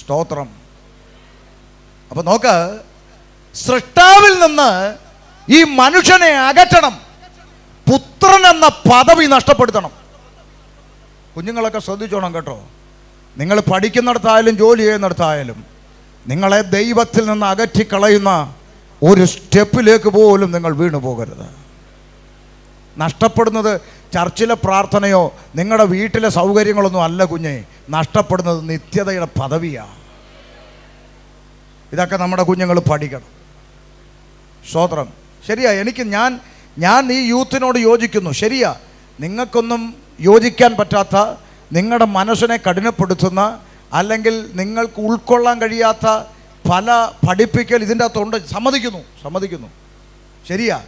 സ്തോത്രം. അപ്പൊ നോക്ക്, സൃഷ്ടാവിൽ നിന്ന് ഈ മനുഷ്യനെ അകറ്റണം, പുത്രൻ എന്ന പദവി നഷ്ടപ്പെടുത്തണം. കുഞ്ഞുങ്ങളൊക്കെ ശ്രദ്ധിച്ചോണം കേട്ടോ. നിങ്ങൾ പഠിക്കുന്നിടത്തായാലും ജോലി ചെയ്യുന്നിടത്തായാലും നിങ്ങളെ ദൈവത്തിൽ നിന്ന് അകറ്റിക്കളയുന്ന ഒരു സ്റ്റെപ്പിലേക്ക് പോലും നിങ്ങൾ വീണു പോകരുത്. നഷ്ടപ്പെടുന്നത് ചർച്ചിലെ പ്രാർത്ഥനയോ നിങ്ങളുടെ വീട്ടിലെ സൗകര്യങ്ങളൊന്നും അല്ല കുഞ്ഞെ. നഷ്ടപ്പെടുന്നത് നിത്യതയുടെ പദവിയാണ്. ഇതൊക്കെ നമ്മുടെ കുഞ്ഞുങ്ങൾ പഠിക്കണം. സ്തോത്രം. ശരിയാ, ഞാൻ ഈ യൂത്തിനോട് യോജിക്കുന്നു. ശരിയാ, നിങ്ങൾക്കൊന്നും യോജിക്കാൻ പറ്റാത്ത, നിങ്ങളുടെ മനസ്സിനെ കഠിനപ്പെടുത്തുന്ന, അല്ലെങ്കിൽ നിങ്ങൾക്ക് ഉൾക്കൊള്ളാൻ കഴിയാത്ത പല പഠിപ്പിക്കൽ ഇതിൻ്റെ അകത്തുണ്ട്. സമ്മതിക്കുന്നു. ശരിയാ,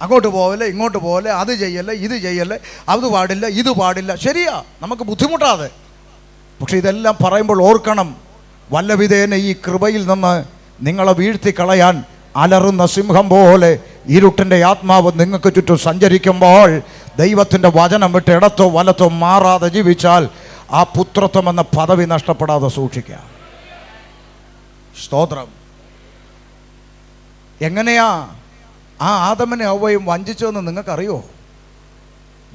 അങ്ങോട്ട് പോവല്ലേ, ഇങ്ങോട്ട് പോവല്ലേ, അത് ചെയ്യല്ലേ, ഇത് ചെയ്യല്ലേ, അത് പാടില്ല, ഇത് പാടില്ല. ശരിയാ, നമുക്ക് ബുദ്ധിമുട്ടാതെ. പക്ഷെ ഇതെല്ലാം പറയുമ്പോൾ ഓർക്കണം, വല്ലവിധേന ഈ കൃപയിൽ നിന്ന് നിങ്ങളെ വീഴ്ത്തി കളയാൻ അലറുന്ന സിംഹം പോലെ ഇരുട്ടിൻ്റെ ആത്മാവ് നിങ്ങൾക്ക് ചുറ്റും സഞ്ചരിക്കുമ്പോൾ ദൈവത്തിൻ്റെ വചനം വിട്ട് ഇടത്തോ വലത്തോ മാറാതെ ജീവിച്ചാൽ ആ പുത്രത്വം എന്ന പദവി നഷ്ടപ്പെടാതെ സൂക്ഷിക്കുക. സ്തോത്രം. എങ്ങനെയാ ആ ആദമിനെ ഹവ്വയും വഞ്ചിച്ചതെന്ന് നിങ്ങൾക്കറിയോ?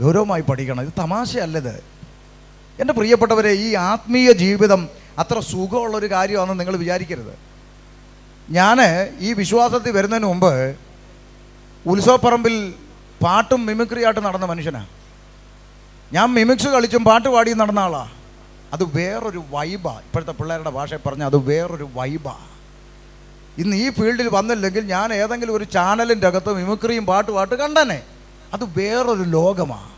ഗൗരവമായി പഠിക്കണം. ഇത് തമാശയല്ലത്. എൻ്റെ പ്രിയപ്പെട്ടവരെ, ഈ ആത്മീയ ജീവിതം അത്ര സുഖമുള്ളൊരു കാര്യമാണെന്ന് നിങ്ങൾ വിചാരിക്കരുത്. ഞാൻ ഈ വിശ്വാസത്തിൽ വരുന്നതിന് മുമ്പ് ഉത്സവപ്പറമ്പിൽ പാട്ടും മിമിക്രിയായിട്ട് നടന്ന മനുഷ്യനാണ്. ഞാൻ മിമിക്സ് കളിച്ചും പാട്ട് പാടിയും നടന്ന ആളാണ്. അത് വേറൊരു വൈബാണ്. ഇപ്പോഴത്തെ പിള്ളേരുടെ ഭാഷയിൽ പറഞ്ഞാൽ അത് വേറൊരു വൈബാണ്. ഇന്ന് ഈ ഫീൽഡിൽ വന്നില്ലെങ്കിൽ ഞാൻ ഏതെങ്കിലും ഒരു ചാനലിൻ്റെ അകത്ത് മിമിക്രിയും പാട്ട് കണ്ടനെ. അത് വേറൊരു ലോകമാണ്.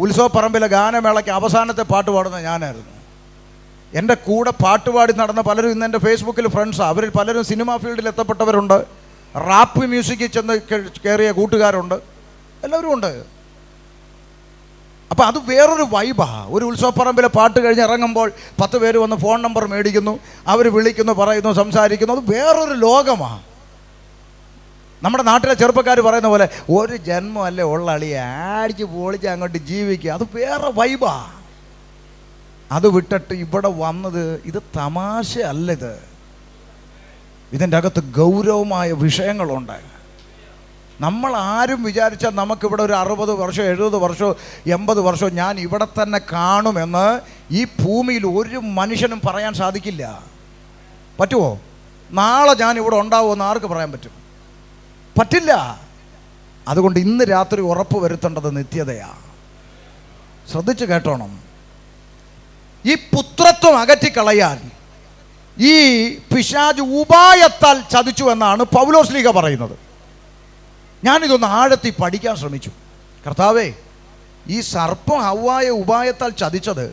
ഉത്സവപ്പറമ്പിലെ ഗാനമേളയ്ക്ക് അവസാനത്തെ പാട്ട് പാടുന്ന ഞാനായിരുന്നു. എൻ്റെ കൂടെ പാട്ടുപാടി നടന്ന പലരും ഇന്ന് എൻ്റെ ഫേസ്ബുക്കിൽ ഫ്രണ്ട്സാണ്. അവരിൽ പലരും സിനിമാ ഫീൽഡിൽ എത്തപ്പെട്ടവരുണ്ട്, റാപ്പ് മ്യൂസിക്കിൽ ചെന്ന് കയറിയ കൂട്ടുകാരുണ്ട്, എല്ലാവരും ഉണ്ട്. അപ്പം അത് വേറൊരു വൈബാണ്. ഒരു ഉത്സവപ്പറമ്പിലെ പാട്ട് കഴിഞ്ഞ് ഇറങ്ങുമ്പോൾ 10 പേര് വന്ന് ഫോൺ നമ്പർ മേടിക്കുന്നു, അവർ വിളിക്കുന്നു, പറയുന്നു, സംസാരിക്കുന്നു. അത് വേറൊരു ലോകമാണ്. നമ്മുടെ നാട്ടിലെ ചെറുപ്പക്കാർ പറയുന്ന പോലെ ഒരു ജന്മമല്ലേ ഉള്ളളി, അടിച്ച് പൊളിച്ച് അങ്ങോട്ട് ജീവിക്കുക. അത് വേറെ വൈബാണ്. അത് വിട്ടിട്ട് ഇവിടെ വന്നത് ഇത് തമാശ അല്ല. ഇതിൻ്റെ അകത്ത് ഗൗരവമായ വിഷയങ്ങളുണ്ട്. നമ്മൾ ആരും വിചാരിച്ചാൽ നമുക്കിവിടെ ഒരു 60 വർഷം 70 വർഷം 80 വർഷം ഞാൻ ഇവിടെ തന്നെ കാണുമെന്ന് ഈ ഭൂമിയിൽ ഒരു മനുഷ്യനും പറയാൻ സാധിക്കില്ല. പറ്റുമോ? നാളെ ഞാൻ ഇവിടെ ഉണ്ടാവുമെന്ന് ആർക്ക് പറയാൻ പറ്റും? പറ്റില്ല. അതുകൊണ്ട് ഇന്ന് രാത്രി ഉറപ്പ് വരുത്തേണ്ടത് നിത്യതയാണ്. ശ്രദ്ധിച്ച് കേട്ടോണം. ഈ പുത്രത്വം അകറ്റിക്കളയാൻ ഈ പിശാച് ഉപായത്താൽ ചതിച്ചു എന്നാണ് പൗലോസ് ലീഗ പറയുന്നത്. ഞാനിതൊന്ന് ആഴത്തിൽ പഠിക്കാൻ ശ്രമിച്ചു. കർത്താവേ, ഈ സർപ്പം ഹവ്വായെ ഉപായത്താൽ ചതിച്ചത്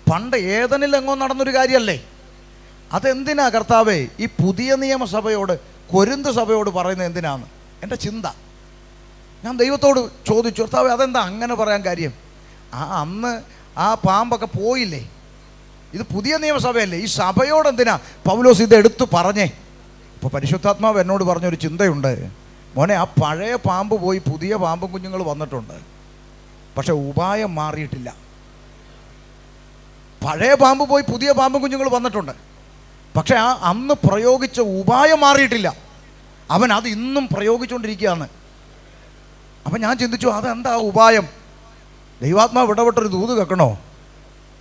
പണ്ട് ഏദനിലെങ്ങോ നടന്നൊരു കാര്യമല്ലേ? അതെന്തിനാ കർത്താവേ ഈ പുതിയ നിയമസഭയോട്, കൊരിന്ത് സഭയോട് പറയുന്നത് എന്തിനാന്ന് എൻ്റെ ചിന്ത. ഞാൻ ദൈവത്തോട് ചോദിച്ചു, കർത്താവേ അതെന്താ അങ്ങനെ പറയാൻ കാര്യം? അന്ന് ആ പാമ്പൊക്കെ പോയില്ലേ? ഇത് പുതിയ നിയമസഭയല്ലേ? ഈ സഭയോട് എന്തിനാ പൗലോസ് ഇത് എടുത്തു പറഞ്ഞേ? ഇപ്പോൾ പരിശുദ്ധാത്മാവ് എന്നോട് പറഞ്ഞൊരു ചിന്തയുണ്ട്. മോനെ, ആ പഴയ പാമ്പ് പോയി പുതിയ പാമ്പും കുഞ്ഞുങ്ങൾ വന്നിട്ടുണ്ട്. പക്ഷെ ഉപായം മാറിയിട്ടില്ല. പഴയ പാമ്പ് പോയി പുതിയ പാമ്പും കുഞ്ഞുങ്ങൾ വന്നിട്ടുണ്ട്. പക്ഷെ ആ അന്ന് പ്രയോഗിച്ച ഉപായം മാറിയിട്ടില്ല. അവൻ അത് ഇന്നും പ്രയോഗിച്ചുകൊണ്ടിരിക്കുകയാണ്. അപ്പം ഞാൻ ചിന്തിച്ചു, അതെന്താ ഉപായം? ദൈവാത്മാവ് ഇടപെട്ടൊരു ദൂത് കേൾക്കണോ?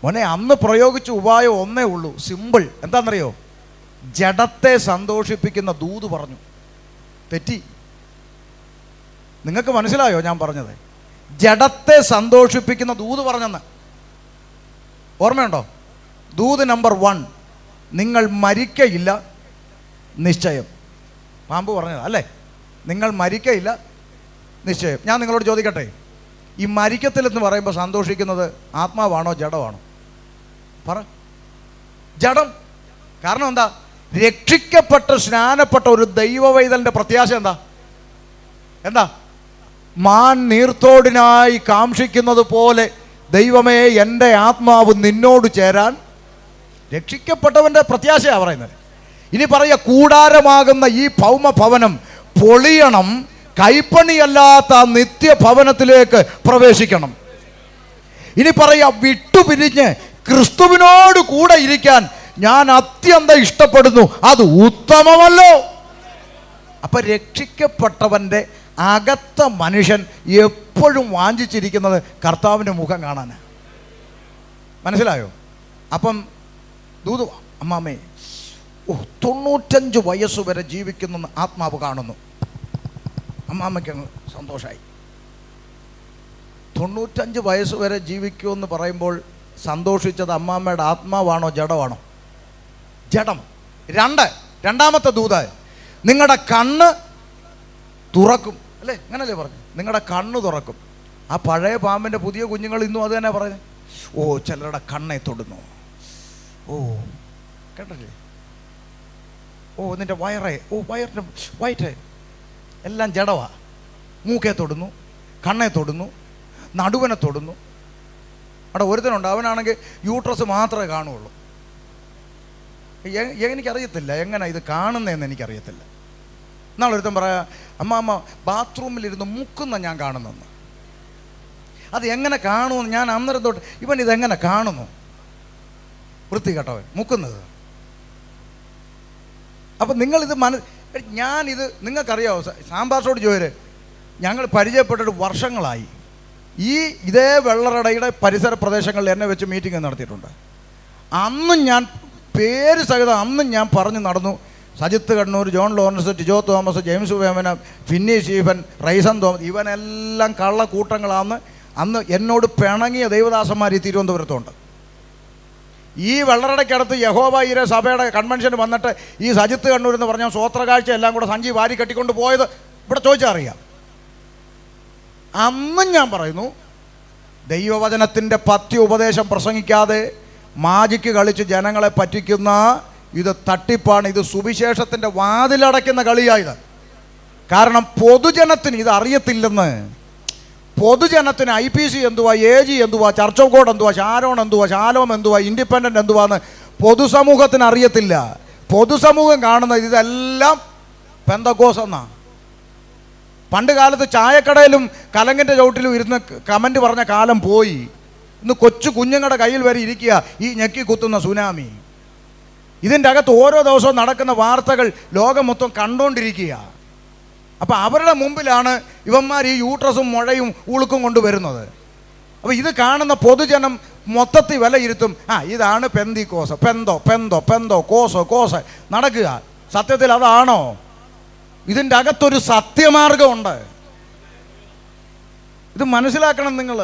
മോനെ, അന്ന് പ്രയോഗിച്ച ഉപായം ഒന്നേ ഉള്ളൂ, സിമ്പിൾ. എന്താണെന്നറിയോ? ജഡത്തെ സന്തോഷിപ്പിക്കുന്ന ദൂത് പറഞ്ഞു. തെറ്റി. നിങ്ങൾക്ക് മനസ്സിലായോ ഞാൻ പറഞ്ഞത്? ജഡത്തെ സന്തോഷിപ്പിക്കുന്ന ദൂത് പറഞ്ഞെന്ന് ഓർമ്മയുണ്ടോ? ദൂത് നമ്പർ 1, നിങ്ങൾ മരിക്കയില്ല നിശ്ചയം. പാമ്പ് പറഞ്ഞത് അല്ലേ? നിങ്ങൾ മരിക്കയില്ല നിശ്ചയം. ഞാൻ നിങ്ങളോട് ചോദിക്കട്ടെ, ഈ മരിക്കത്തില്ലെന്ന് പറയുമ്പോൾ സന്തോഷിക്കുന്നത് ആത്മാവാണോ ജഡമാണോ? പറ. ജഡം. കാരണം എന്താ? രക്ഷിക്കപ്പെട്ട് സ്നാനപ്പെട്ട ഒരു ദൈവവൈതലിൻ്റെ പ്രത്യാശ എന്താ? മാൻ നീർത്തോടിനായി കാംക്ഷിക്കുന്നത് പോലെ ദൈവമേ എൻ്റെ ആത്മാവ് നിന്നോട് ചേരാൻ. രക്ഷിക്കപ്പെട്ടവൻ്റെ പ്രത്യാശയാണ് പറയുന്നത്. ഇനി പറയുക, കൂടാരമാകുന്ന ഈ ഭൗമഭവനം പൊളിയണം, കൈപ്പണിയല്ലാത്ത നിത്യഭവനത്തിലേക്ക് പ്രവേശിക്കണം. ഇനി പറയുക, വിട്ടുപിരിഞ്ഞ് ക്രിസ്തുവിനോട് കൂടെ ഇരിക്കാൻ ഞാൻ അത്യന്തം ഇഷ്ടപ്പെടുന്നു, അത് ഉത്തമമല്ലോ. അപ്പൊ രക്ഷിക്കപ്പെട്ടവന്റെ അകത്ത മനുഷ്യൻ എപ്പോഴും വാഞ്ചിച്ചിരിക്കുന്നത് കർത്താവിൻ്റെ മുഖം കാണാനാണ്. മനസ്സിലായോ? അപ്പം ദൂത് അമ്മാമ്മേ 95 വയസ്സ് വരെ ജീവിക്കുന്ന ആത്മാവ് കാണുന്നു. അമ്മാമ്മയ്ക്ക് സന്തോഷമായി. 95 വയസ്സ് വരെ ജീവിക്കുമെന്ന് പറയുമ്പോൾ സന്തോഷിച്ചത് അമ്മാമ്മയുടെ ആത്മാവാണോ ജഡമാണോ? ജഡം. രണ്ടാമത്തെ ദൂത്, നിങ്ങളുടെ കണ്ണ് തുറക്കും. അല്ലേ, അങ്ങനല്ലേ പറഞ്ഞു? നിങ്ങളുടെ കണ്ണ് തുറക്കും. ആ പഴയ പാമ്പിൻ്റെ പുതിയ കുഞ്ഞുങ്ങൾ ഇന്നും അത് തന്നെ പറയുന്നത്. ഓ, ചിലരുടെ കണ്ണെ തൊടുന്നു. ഓ, കേട്ടല്ലേ? ഓ, നിൻ്റെ വയറേ, ഓ വയറിൻ്റെ വയറ്റ് എല്ലാം ജഡവാ. മൂക്കെ തൊടുന്നു, കണ്ണെ തൊടുന്നു, നടുവനെ തൊടുന്നു. അവിടെ ഒരുത്തനുണ്ട്, അവനാണെങ്കിൽ യൂട്രസ് മാത്രമേ കാണുള്ളൂ. എനിക്കറിയത്തില്ല എങ്ങനെ ഇത് കാണുന്നതെന്ന് എനിക്കറിയത്തില്ല. എന്നാളൊരുത്തൻ പറയാം, അമ്മ ബാത്റൂമിലിരുന്ന് മുക്കുന്ന ഞാൻ കാണുന്നെന്ന്. അത് എങ്ങനെ കാണുമെന്ന് ഞാൻ അന്നേരം തൊട്ട് ഇവൻ ഇതെങ്ങനെ കാണുന്നു? വൃത്തി കേട്ടവൻ മുക്കുന്നത്. അപ്പം നിങ്ങളിത് ഞാനിത് നിങ്ങൾക്കറിയാമോ? സാമ്പാസോട് ചോദിര്, ഞങ്ങൾ പരിചയപ്പെട്ടിട്ട് വർഷങ്ങളായി. ഇതേ വെള്ളറടയുടെ പരിസര പ്രദേശങ്ങളിൽ എന്നെ വെച്ച് മീറ്റിംഗ് നടത്തിയിട്ടുണ്ട്. അന്നും ഞാൻ പേര് സഹിതം അന്നും ഞാൻ പറഞ്ഞു നടന്നു. Sajith Kannur, John Lawrence, Tijo Thomas, James Vemana, Finny Stephen, Raisan Thomas, ഇവനെല്ലാം കള്ളക്കൂട്ടങ്ങളാന്ന് അന്ന് എന്നോട് പിണങ്ങിയ ദൈവദാസന്മാർ ഈ തിരുവനന്തപുരത്തുണ്ട്. ഈ വെള്ളറടയ്ക്കടുത്ത് യഹോവ ഈരെ സഭയുടെ കൺവെൻഷന് വന്നിട്ട് ഈ സജിത്ത് കണ്ണൂർ എന്ന് പറഞ്ഞാൽ സ്വോത്രകാഴ്ച എല്ലാം കൂടെ സഞ്ജീവ് വാരി കെട്ടിക്കൊണ്ട് പോയത് ഇവിടെ ചോദിച്ചാൽ അറിയാം. അന്നും ഞാൻ പറയുന്നു, ദൈവവചനത്തിൻ്റെ പഥ്യ ഉപദേശം പ്രസംഗിക്കാതെ മാജിക്ക് കളിച്ച് ജനങ്ങളെ പറ്റിക്കുന്ന ഇത് തട്ടിപ്പാണ്. ഇത് സുവിശേഷത്തിൻ്റെ വാതിലടയ്ക്കുന്ന കളിയായത്. കാരണം പൊതുജനത്തിന് ഇത് അറിയത്തില്ലെന്ന്. പൊതുജനത്തിന് IPC എന്തുവാ, AG എന്തുവാ, ചർച്ച് ഓഫ് ഗോഡ് എന്തുവാ, ഷാരോൺ എന്തുവാ, ശാലോം എന്തുവാ, ഇൻഡിപെൻഡൻ്റ് എന്തുവാന്ന് പൊതുസമൂഹത്തിന് അറിയത്തില്ല. പൊതുസമൂഹം കാണുന്ന ഇതെല്ലാം പെന്തക്കോസ് എന്നാ. പണ്ട് കാലത്ത് ചായക്കടയിലും കലങ്ങിൻ്റെ ചവിട്ടിലും ഇരുന്ന് കമൻറ്റ് പറഞ്ഞ കാലം പോയി. ഇന്ന് കൊച്ചു കുഞ്ഞുങ്ങളുടെ കയ്യിൽ വരെ ഇരിക്കുക ഈ ഞെക്കി കുത്തുന്ന സുനാമി. ഇതിൻ്റെ അകത്ത് ഓരോ ദിവസവും നടക്കുന്ന വാർത്തകൾ ലോകം മൊത്തം കണ്ടുകൊണ്ടിരിക്കുക. അപ്പം അവരുടെ മുമ്പിലാണ് ഇവന്മാർ ഈ യൂട്രസും മുഴയും ഉളുക്കും കൊണ്ടുവരുന്നത്. അപ്പോൾ ഇത് കാണുന്ന പൊതുജനം മൊത്തത്തിൽ വിലയിരുത്തും. ഇതാണ് പെന്തിക്കോസ്, പെന്തോ കോസ് നടക്കുക. സത്യത്തിൽ അതാണോ? ഇതിൻ്റെ അകത്തൊരു സത്യമാർഗമുണ്ട്. ഇത് മനസ്സിലാക്കണം നിങ്ങൾ.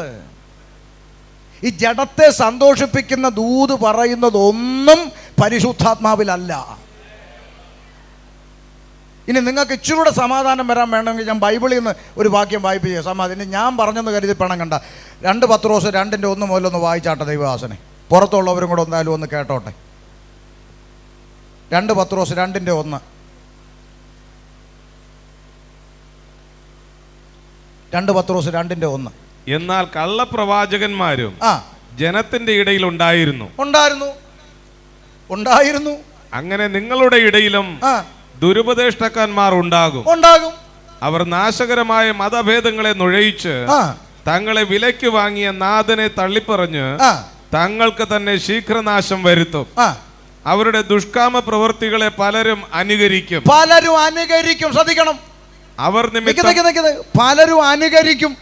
ഈ ജഡത്തെ സന്തോഷിപ്പിക്കുന്ന ദൂത് പറയുന്നതൊന്നും പരിശുദ്ധാത്മാവിലല്ല. ഇനി നിങ്ങൾക്ക് ഇച്ചിരൂടെ സമാധാനം വരാൻ വേണമെങ്കിൽ ഞാൻ ബൈബിളിൽ നിന്ന് ഒരു വാക്യം വായിപ്പിക്കുക. സമാധാനം ഞാൻ പറഞ്ഞെന്ന് കരുതി പണം കണ്ട 2 പത്രോസ് 2:1 മുതലൊന്ന് വായിച്ചാട്ടെ ദൈവദാസനെ. പുറത്തുള്ളവരും കൂടെ എന്തായാലും ഒന്ന് കേട്ടോട്ടെ. 2 പത്രോസ് 2:1. 2 പത്രോസ് 2:1. എന്നാൽ കള്ളപ്രവാചകന്മാരും ജനത്തിന്റെ ഇടയിൽ ഉണ്ടായിരുന്നു. അങ്ങനെ നിങ്ങളുടെ ഇടയിലും ദുരുപദേഷ്ടക്കാന്മാർ ഉണ്ടാകും. അവർ നാശകരമായ മതഭേദങ്ങളെ നുഴയിച്ച് തങ്ങളെ വിലയ്ക്ക് വാങ്ങിയ നാഥനെ തള്ളിപ്പറഞ്ഞ് തങ്ങൾക്ക് തന്നെ ശീഘ്രനാശം വരുത്തും. അവരുടെ ദുഷ്കാമ പ്രവൃത്തികളെ പലരും അനുകരിക്കും. ശ്രദ്ധിക്കണം. അവർ പലരും അനുകരിക്കും.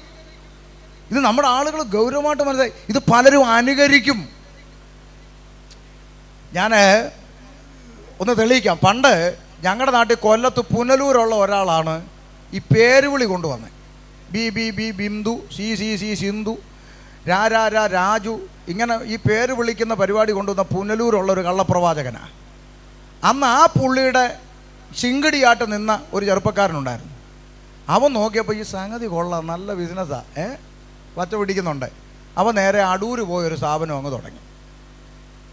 ഇത് നമ്മുടെ ആളുകൾ ഗൗരവമായിട്ട് മനസ്സിലായി. ഇത് പലരും അനുകരിക്കും. ഞാൻ ഒന്ന് തെളിയിക്കാം. പണ്ട് ഞങ്ങളുടെ നാട്ടിൽ കൊല്ലത്ത് പുനലൂരുള്ള ഒരാളാണ് ഈ പേരുവിളി കൊണ്ടുവന്നത്. ബി ബിന്ദു, സി സിന്ധു, രാജു, ഇങ്ങനെ ഈ പേര് വിളിക്കുന്ന പരിപാടി കൊണ്ടുവന്ന പുനലൂരുള്ളൊരു കള്ളപ്രവാചകനാണ്. അന്ന് ആ പുള്ളിയുടെ ശിങ്കിടിയായിട്ട് നിന്ന ഒരു ചെറുപ്പക്കാരനുണ്ടായിരുന്നു. അവൻ നോക്കിയപ്പോൾ ഈ സംഗതി കൊള്ളാം, നല്ല ബിസിനസ്സാണ്, പച്ച പിടിക്കുന്നുണ്ട്. അവൻ നേരെ അടൂര് പോയൊരു സ്ഥാപനം അങ്ങ് തുടങ്ങി.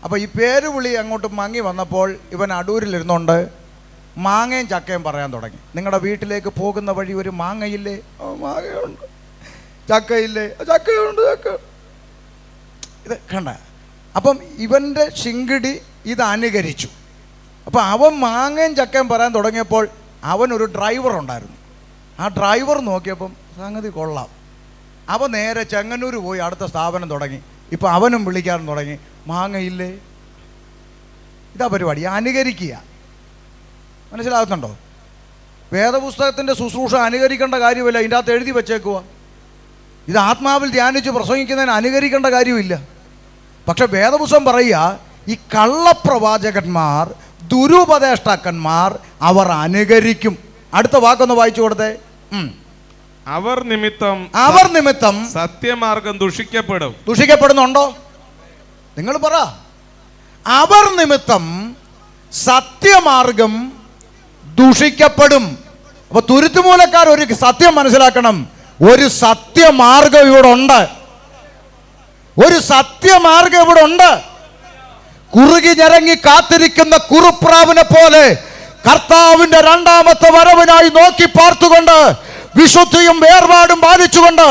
അപ്പോൾ ഈ പേര് വിളി അങ്ങോട്ട് മങ്ങി വന്നപ്പോൾ ഇവൻ അടൂരിലിരുന്നുകൊണ്ട് മാങ്ങയും ചക്കയും പറയാൻ തുടങ്ങി. നിങ്ങളുടെ വീട്ടിലേക്ക് പോകുന്ന വഴി ഒരു മാങ്ങയില്ലേ? മാങ്ങയുണ്ട്. ചക്കയില്ലേ? ചക്കയുണ്ട്. ഇത് കണ്ട. അപ്പം ഇവൻ്റെ ശിങ്കിടി ഇത് അനുകരിച്ചു. അപ്പം അവൻ മാങ്ങയും ചക്കയും പറയാൻ തുടങ്ങിയപ്പോൾ അവനൊരു ഡ്രൈവർ ഉണ്ടായിരുന്നു. ആ ഡ്രൈവർ നോക്കിയപ്പം സംഗതി കൊള്ളാം. അവൻ നേരെ ചെങ്ങന്നൂർ പോയി അടുത്ത സ്ഥാപനം തുടങ്ങി. ഇപ്പം അവനും വിളിക്കാൻ തുടങ്ങി, മാങ്ങയില്ലേ? ഇതാ പരിപാടി, അനുകരിക്കുക. മനസ്സിലാകുന്നുണ്ടോ? വേദപുസ്തകത്തിൻ്റെ ശുശ്രൂഷ അനുകരിക്കേണ്ട കാര്യമില്ല, ഇതിൻ്റെ അകത്ത് എഴുതി വെച്ചേക്കുക. ഇത് ആത്മാവിൽ ധ്യാനിച്ച് പ്രസംഗിക്കുന്നതിന് അനുകരിക്കേണ്ട കാര്യമില്ല. പക്ഷെ വേദപുസ്തകം പറയുക, ഈ കള്ളപ്രവാചകന്മാർ, ദുരുപദേഷ്ടാക്കന്മാർ അവർ അനുകരിക്കും. അടുത്ത വാക്കൊന്ന് വായിച്ചു കൊടുത്തേ. അവർ നിമിത്തം സത്യമാർഗം ദുഷിക്കപ്പെടുന്നുണ്ടോ? നിങ്ങൾ പറ. അവർ നിമിത്തം സത്യമാർഗം ദുഷിക്കപ്പെടും. അപ്പൊ തുരുത്തുമൂലക്കാർ ഒരു സത്യം മനസ്സിലാക്കണം. ഒരു സത്യമാർഗം ഇവിടെ ഉണ്ട്. ഒരു സത്യമാർഗം ഇവിടെ ഉണ്ട്. കുറുകി ഞരങ്ങി കാത്തിരിക്കുന്ന കുറുപ്രാവിനെ പോലെ കർത്താവിന്റെ രണ്ടാമത്തെ വരവിനായി നോക്കി പാർത്തുകൊണ്ട് വിശുദ്ധിയും വേർപാടും പാലിച്ചുകൊണ്ട്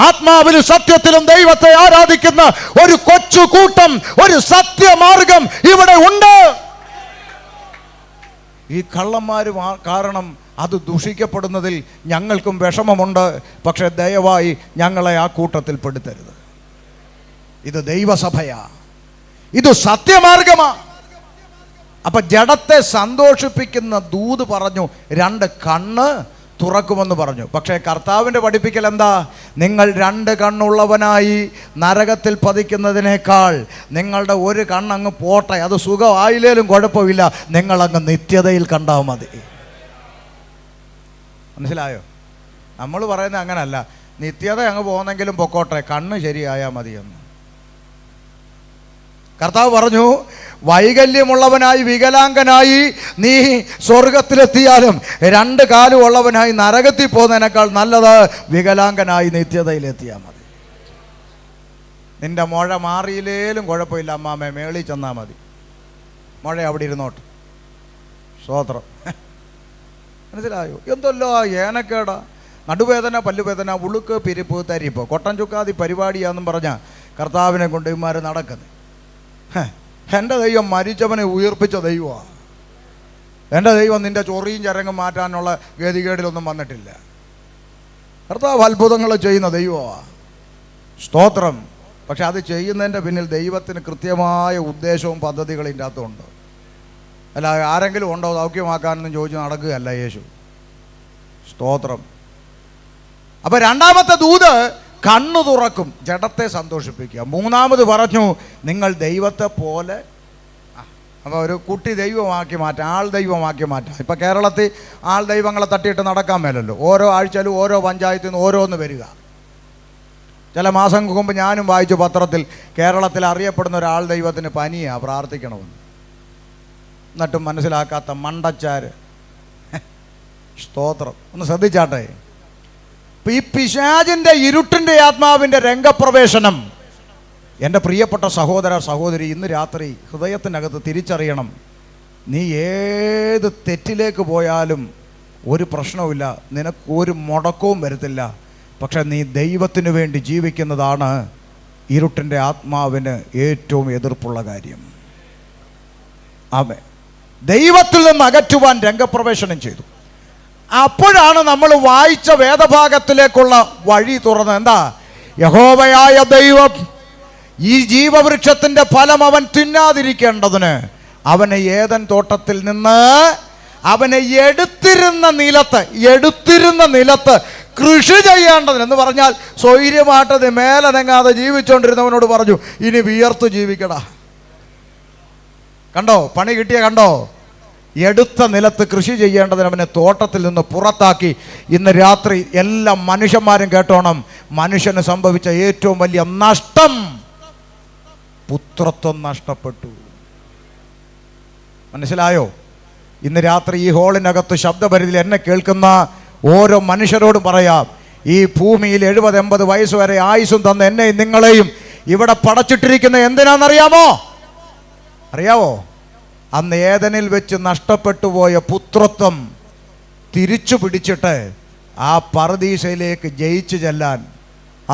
ആത്മാവിലും സത്യത്തിലും ദൈവത്തെ ആരാധിക്കുന്ന ഒരു കൊച്ചു കൂട്ടം, ഒരു സത്യമാർഗം ഇവിടെ ഉണ്ട്. ഈ കള്ളന്മാര് കാരണം അത് ദുഷിക്കപ്പെടുന്നതിൽ ഞങ്ങൾക്കും വിഷമമുണ്ട്. പക്ഷെ ദയവായി ഞങ്ങളെ ആ കൂട്ടത്തിൽ പെടുത്തരുത്. ഇത് ദൈവസഭയാ, ഇത് സത്യമാർഗമാ. അപ്പൊ ജഡത്തെ സന്തോഷിപ്പിക്കുന്ന ദൂത് പറഞ്ഞു, 2 കണ്ണ് തുറക്കുമെന്ന് പറഞ്ഞു. പക്ഷേ കർത്താവിൻ്റെ പഠിപ്പിക്കൽ എന്താ? നിങ്ങൾ 2 കണ്ണുള്ളവനായി നരകത്തിൽ പതിക്കുന്നതിനേക്കാൾ നിങ്ങളുടെ ഒരു കണ്ണങ്ങ് പോട്ടെ, അത് സുഖമായില്ലേലും കുഴപ്പമില്ല, നിങ്ങളങ്ങ് നിത്യതയിൽ കണ്ടാൽ മതി. മനസ്സിലായോ? നമ്മൾ പറയുന്നത് അങ്ങനല്ല, നിത്യത അങ്ങ് പോകുന്നെങ്കിലും പൊക്കോട്ടെ, കണ്ണ് ശരിയായാൽ മതിയെന്ന്. കർത്താവ് പറഞ്ഞു, വൈകല്യമുള്ളവനായി വികലാംഗനായി നീ സ്വർഗത്തിലെത്തിയാലും 2 കാലും ഉള്ളവനായി നരകത്തിൽ പോകുന്നതിനേക്കാൾ നല്ലത് വികലാംഗനായി നിത്യതയിലെത്തിയാൽ മതി. നിന്റെ മുഴ മാറിയില്ലേലും കുഴപ്പമില്ല അമ്മാമ്മേ, മേളിൽ ചെന്നാൽ മതി, മുഴ അവിടെ ഇരുന്നോട്ട്. സ്തോത്രം. മനസ്സിലായോ? എന്തല്ലോ ഏനക്കേടാ, നടുവേദന, പല്ലുവേദന, ഉളുക്ക്, പിരിപ്പ്, തരിപ്പ്, കൊട്ടൻ ചുക്കാതി പരിപാടിയാന്നും പറഞ്ഞാൽ കർത്താവിനെ കൊണ്ട് ഇവന്മാർ നടക്കുന്നത്. എൻ്റെ ദൈവം മരിച്ചവനെ ഉയർപ്പിച്ച ദൈവമാണ്. എൻ്റെ ദൈവം നിൻ്റെ ചൊറിയും ചരങ്ങും മാറ്റാനുള്ള ഗതികേടിലൊന്നും വന്നിട്ടില്ല. കർത്താവ് അത്ഭുതങ്ങൾ ചെയ്യുന്ന ദൈവമാണ്. സ്തോത്രം. പക്ഷെ അത് ചെയ്യുന്നതിൻ്റെ പിന്നിൽ ദൈവത്തിന് കൃത്യമായ ഉദ്ദേശവും പദ്ധതികളും ഇതിൻ്റെ അകത്തുണ്ട്. അല്ല ആരെങ്കിലും ഉണ്ടോ സൗഖ്യമാക്കാനെന്നും ചോദിച്ച് നടക്കുകയല്ല യേശു. സ്തോത്രം. അപ്പം രണ്ടാമത്തെ ദൂത് കണ്ണു തുറക്കും, ജഡത്തെ സന്തോഷിപ്പിക്കുക. മൂന്നാമത് പറഞ്ഞു, നിങ്ങൾ ദൈവത്തെ പോലെ, അപ്പോൾ ഒരു കുട്ടി ദൈവമാക്കി മാറ്റാം, ആൾ ദൈവമാക്കി മാറ്റാം. ഇപ്പം കേരളത്തിൽ ആൾ ദൈവങ്ങളെ തട്ടിയിട്ട് നടക്കാൻ മേലല്ലോ. ഓരോ ആഴ്ചയിലും ഓരോ പഞ്ചായത്തിൽ നിന്ന് ഓരോന്ന് വരിക. ചില മാസം മുമ്പ് ഞാനും വായിച്ചു പത്രത്തിൽ, കേരളത്തിൽ അറിയപ്പെടുന്ന ഒരാൾ ദൈവത്തിന് പനിയാണ്, പ്രാർത്ഥിക്കണമെന്ന്. എന്നിട്ടും മനസ്സിലാക്കാത്ത മണ്ടച്ചാര്. സ്തോത്രം. ഒന്ന് ശ്രദ്ധിച്ചാട്ടെ. ഈ പിശാചിൻ്റെ ഇരുട്ടിൻ്റെ ആത്മാവിൻ്റെ രംഗപ്രവേശനം, എൻ്റെ പ്രിയപ്പെട്ട സഹോദര സഹോദരി, ഇന്ന് രാത്രി ഹൃദയത്തിനകത്ത് തിരിച്ചറിയണം. നീ ഏത് തെറ്റിലേക്ക് പോയാലും ഒരു പ്രശ്നവുമില്ല, നിനക്കൊരു മുടക്കവും വരത്തില്ല. പക്ഷെ നീ ദൈവത്തിനു വേണ്ടി ജീവിക്കുന്നതാണ് ഇരുട്ടിൻ്റെ ആത്മാവിന് ഏറ്റവും എതിർപ്പുള്ള കാര്യം. ആമേൻ. ദൈവത്തിൽ നിന്ന് അകറ്റുവാൻ രംഗപ്രവേശനം ചെയ്തു. അപ്പോഴാണ് നമ്മൾ വായിച്ച വേദഭാഗത്തിലേക്കുള്ള വഴി തുറന്നത്. എന്താ? യഹോവയായ ദൈവം ഈ ജീവവൃക്ഷത്തിൻ്റെ ഫലം അവൻ തിന്നാതിരിക്കേണ്ടതിന് അവനെ ഏദൻ തോട്ടത്തിൽ നിന്ന് അവനെ എടുത്തിരുന്ന നിലത്ത് കൃഷി ചെയ്യേണ്ടതിന് എന്ന് പറഞ്ഞാൽ സ്വൈര്യമായിട്ടത് മേലനങ്ങാതെ ജീവിച്ചുകൊണ്ടിരുന്നവനോട് പറഞ്ഞു, ഇനി വിയർത്തു ജീവിക്കടാ. കണ്ടോ പണി കിട്ടിയ? കണ്ടോ? എടുത്ത നിലത്ത് കൃഷി ചെയ്യേണ്ടതിന് അവനെ തോട്ടത്തിൽ നിന്ന് പുറത്താക്കി. ഇന്ന് രാത്രി എല്ലാ മനുഷ്യന്മാരും കേട്ടോണം, മനുഷ്യന് സംഭവിച്ച ഏറ്റവും വലിയ നഷ്ടം പുത്രത്വം നഷ്ടപ്പെട്ടു. മനസ്സിലായോ? ഇന്ന് രാത്രി ഈ ഹോളിനകത്ത് ശബ്ദപരിധിയിൽ എന്നെ കേൾക്കുന്ന ഓരോ മനുഷ്യരോടും പറയാം, ഈ ഭൂമിയിൽ 70-80 വയസ്സ് വരെ ആയുസ്സും തന്ന എന്നെയും നിങ്ങളെയും ഇവിടെ പടച്ചിട്ടിരിക്കുന്ന എന്തിനാണെന്നറിയാമോ? അറിയാവോ? അന്ന് ഏദനിൽ വെച്ച് നഷ്ടപ്പെട്ടു പോയ പുത്രത്വം തിരിച്ചു പിടിച്ചിട്ട് ആ പറുദീസയിലേക്ക് ജയിച്ചു ചെല്ലാൻ,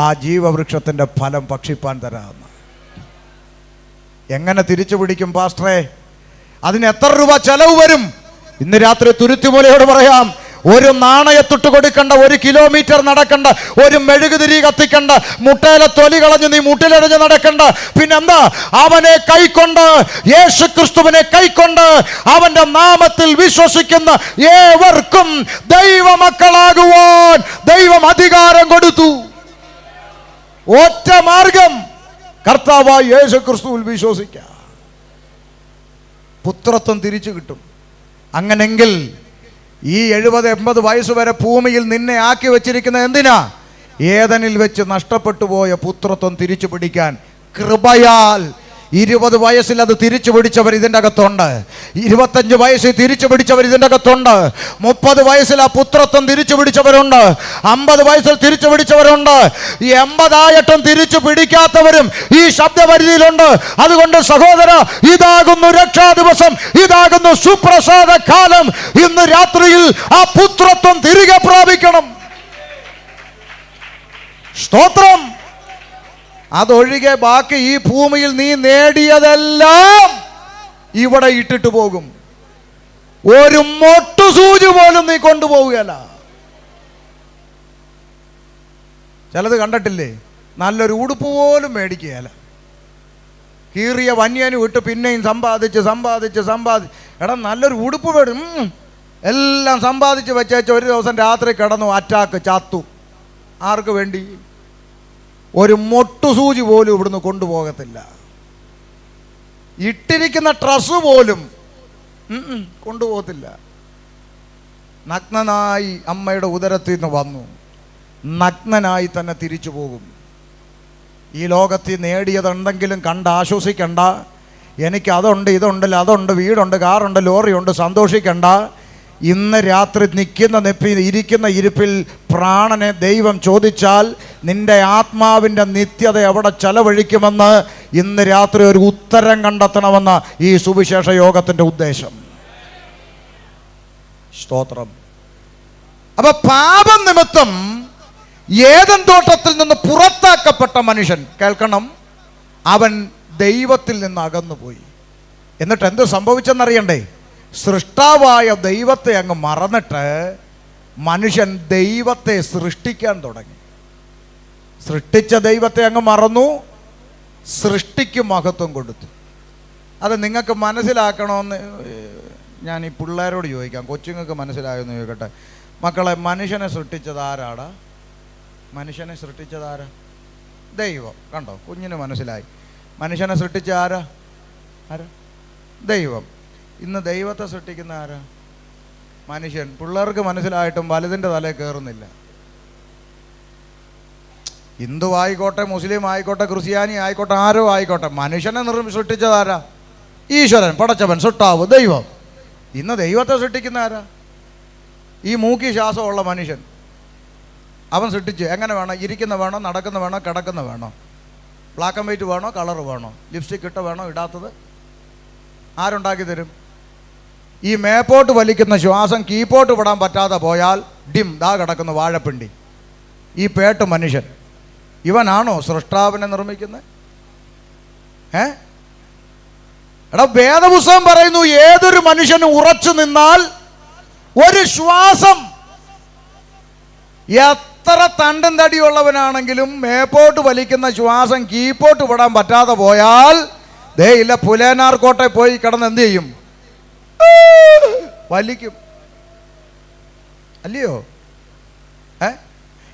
ആ ജീവവൃക്ഷത്തിൻ്റെ ഫലം ഭക്ഷിപ്പാൻ തരാമെന്ന്. എങ്ങനെ തിരിച്ചു പിടിക്കും പാസ്റ്ററെ? അതിന് എത്ര രൂപ ചെലവ് വരും? ഇന്ന് രാത്രി തുരുത്തിമൂലയോട് പറയാം, ഒരു നാണയത്തുട്ട് കൊടുക്കണ്ട, 1 കിലോമീറ്റർ നടക്കണ്ട, ഒരു മെഴുകുതിരി കത്തിക്കണ്ട, മുട്ടയിലെ തൊലി കളഞ്ഞ് നീ മുട്ടിലെറിഞ്ഞ് നടക്കണ്ട. പിന്നെന്താ? അവനെ കൈക്കൊണ്ട്, യേശു ക്രിസ്തുവിനെ കൈക്കൊണ്ട് അവന്റെ നാമത്തിൽ വിശ്വസിക്കുന്ന ഏവർക്കും ദൈവമക്കളാകുവാൻ ദൈവം അധികാരം കൊടുത്തു. ഒറ്റ മാർഗം, കർത്താവായ യേശു ക്രിസ്തുവിൽ വിശ്വസിക്കുക. പുത്രത്വം തിരിച്ചു കിട്ടും. അങ്ങനെങ്കിൽ ഈ 70-80 വയസ്സ് വരെ ഭൂമിയിൽ നിന്നെ ആക്കി വെച്ചിരിക്കുന്ന എന്തിനാ? ഏദനിൽ വെച്ച് നഷ്ടപ്പെട്ടു പോയ പുത്രത്വം തിരിച്ചു പിടിക്കാൻ. കൃപയാൽ 20 വയസ്സിൽ അത് തിരിച്ചു പിടിച്ചവർ ഇതിൻ്റെ അകത്തുണ്ട്. 25 വയസ്സിൽ തിരിച്ചു പിടിച്ചവർ ഇതിൻ്റെ അകത്തുണ്ട്. 30 വയസ്സിൽ ആ പുത്രത്വം തിരിച്ചു പിടിച്ചവരുണ്ട്. 50 വയസ്സിൽ തിരിച്ചു പിടിച്ചവരുണ്ട്. ഈ 80 തിരിച്ചു പിടിക്കാത്തവരും ഈ ശബ്ദപരിധിയിലുണ്ട്. അതുകൊണ്ട് സഹോദര, ഇതാകുന്നു രക്ഷാ ദിവസം, ഇതാകുന്നു സുപ്രസാദ കാലം. ഇന്ന് രാത്രിയിൽ ആ പുത്രത്വം തിരികെ പ്രാപിക്കണം. സ്തോത്രം. അതൊഴികെ ബാക്കി ഈ ഭൂമിയിൽ നീ നേടിയതെല്ലാം ഇവിടെ ഇട്ടിട്ട് പോകും. ഒരു മൊട്ടുസൂചി പോലും നീ കൊണ്ടുപോവുകയല്ല. ചിലത് കണ്ടിട്ടില്ലേ? നല്ലൊരു ഉടുപ്പ് പോലും മേടിക്കുകയല്ല. കീറിയ വന്യന് വിട്ട് പിന്നെയും സമ്പാദിച്ച് എടാ നല്ലൊരു ഉടുപ്പ് വേണം, എല്ലാം സമ്പാദിച്ച് വെച്ചേച്ച് ഒരു ദിവസം രാത്രി കിടന്നു അറ്റാക്ക്, ചാത്തു. ആർക്ക് വേണ്ടി? ഒരു മൊട്ടുസൂചി പോലും ഇവിടുന്ന് കൊണ്ടുപോകത്തില്ല. ഇട്ടിരിക്കുന്ന ഡ്രസ്സ് പോലും കൊണ്ടുപോകത്തില്ല. നഗ്നനായി അമ്മയുടെ ഉദരത്തിൽ നിന്ന് വന്നു, നഗ്നനായി തന്നെ തിരിച്ചു പോകും. ഈ ലോകത്തിൽ നേടിയതുണ്ടെങ്കിലും കണ്ട് ആശ്വസിക്കണ്ട. എനിക്ക് അതുണ്ട്, ഇതുണ്ട്, അതുണ്ട്, വീടുണ്ട്, കാറുണ്ട്, ലോറിയുണ്ട്, സന്തോഷിക്കണ്ട. ഇന്ന് രാത്രി ഇരിക്കുന്ന ഇരിപ്പിൽ പ്രാണനെ ദൈവം ചോദിച്ചാൽ നിന്റെ ആത്മാവിൻ്റെ നിത്യത എവിടെ ചെലവഴിക്കുമെന്ന് ഇന്ന് രാത്രി ഒരു ഉത്തരം കണ്ടെത്തണമെന്ന ഈ സുവിശേഷ യോഗത്തിൻ്റെ ഉദ്ദേശം. സ്തോത്രം. അപ്പൊ പാപം നിമിത്തം ഏദൻ തോട്ടത്തിൽ നിന്ന് പുറത്താക്കപ്പെട്ട മനുഷ്യൻ, കേൾക്കണം, അവൻ ദൈവത്തിൽ നിന്ന് അകന്നുപോയി. എന്നിട്ട് എന്ത് സംഭവിച്ചെന്നറിയണ്ടേ? സൃഷ്ടാവായ ദൈവത്തെ അങ്ങ് മറന്നിട്ട് മനുഷ്യൻ ദൈവത്തെ സൃഷ്ടിക്കാൻ തുടങ്ങി. സൃഷ്ടിച്ച ദൈവത്തെ അങ്ങ് മറന്നു, സൃഷ്ടിക്ക് മഹത്വം കൊടുത്തു. അത് നിങ്ങൾക്ക് മനസ്സിലാക്കണമെന്ന് ഞാൻ ഈ പിള്ളേരോട് ചോദിക്കാം. കൊച്ചുങ്ങൾക്ക് മനസ്സിലായെന്ന് ചോദിക്കട്ടെ. മക്കളെ, മനുഷ്യനെ സൃഷ്ടിച്ചത് ആരാടാ? മനുഷ്യനെ സൃഷ്ടിച്ചത് ആരാ? ദൈവം. കണ്ടോ, കുഞ്ഞിന് മനസ്സിലായി. മനുഷ്യനെ സൃഷ്ടിച്ച ആരാ? ദൈവം. ഇന്ന് ദൈവത്തെ സൃഷ്ടിക്കുന്ന ആരാ? മനുഷ്യൻ. പിള്ളേർക്ക് മനസ്സിലായിട്ടും വലുതിൻ്റെ തലയിൽ കയറുന്നില്ല. ഹിന്ദു ആയിക്കോട്ടെ, മുസ്ലിം ആയിക്കോട്ടെ, ക്രിസ്ത്യാനി ആയിക്കോട്ടെ, ആരോ ആയിക്കോട്ടെ, മനുഷ്യനെ സൃഷ്ടിച്ചതാരാ? ഈശ്വരൻ, പടച്ചവൻ, സൃഷ്ടാവ്, ദൈവം. ഇന്ന് ദൈവത്തെ സൃഷ്ടിക്കുന്ന ആരാ? ഈ മൂക്കി ശ്വാസമുള്ള മനുഷ്യൻ. അവൻ സൃഷ്ടിച്ച് എങ്ങനെ വേണം? ഇരിക്കുന്ന വേണോ, നടക്കുന്ന വേണോ, കിടക്കുന്ന വേണോ, ബ്ലാക്ക് ആൻഡ് വൈറ്റ് വേണോ, കളർ വേണോ, ലിപ്സ്റ്റിക് ഇട്ട വേണോ, ഇടാത്തത്? ആരുണ്ടാക്കി തരും? ഈ മേപ്പോട്ട് വലിക്കുന്ന ശ്വാസം കീപ്പോട്ട് വിടാൻ പറ്റാതെ പോയാൽ ദാ കിടക്കുന്ന വാഴപ്പിണ്ടി. ഈ പേട്ട് മനുഷ്യൻ. ഇവനാണോ സൃഷ്ടാവിനെ നിർമ്മിക്കുന്നത്? എടാ, വേദപുസ്തകം പറയുന്നു, ഏതൊരു മനുഷ്യനും ഉറച്ചു നിന്നാൽ ഒരു ശ്വാസം, എത്ര തണ്ടും തടിയുള്ളവനാണെങ്കിലും മേപ്പോട്ട് വലിക്കുന്ന ശ്വാസം കീപ്പോട്ട് വിടാൻ പറ്റാതെ പോയാൽ ഇല്ല, പുലേനാർ കോട്ടയിൽ പോയി കിടന്ന് എന്ത് ചെയ്യും? വലിക്കും. അല്ലയോ?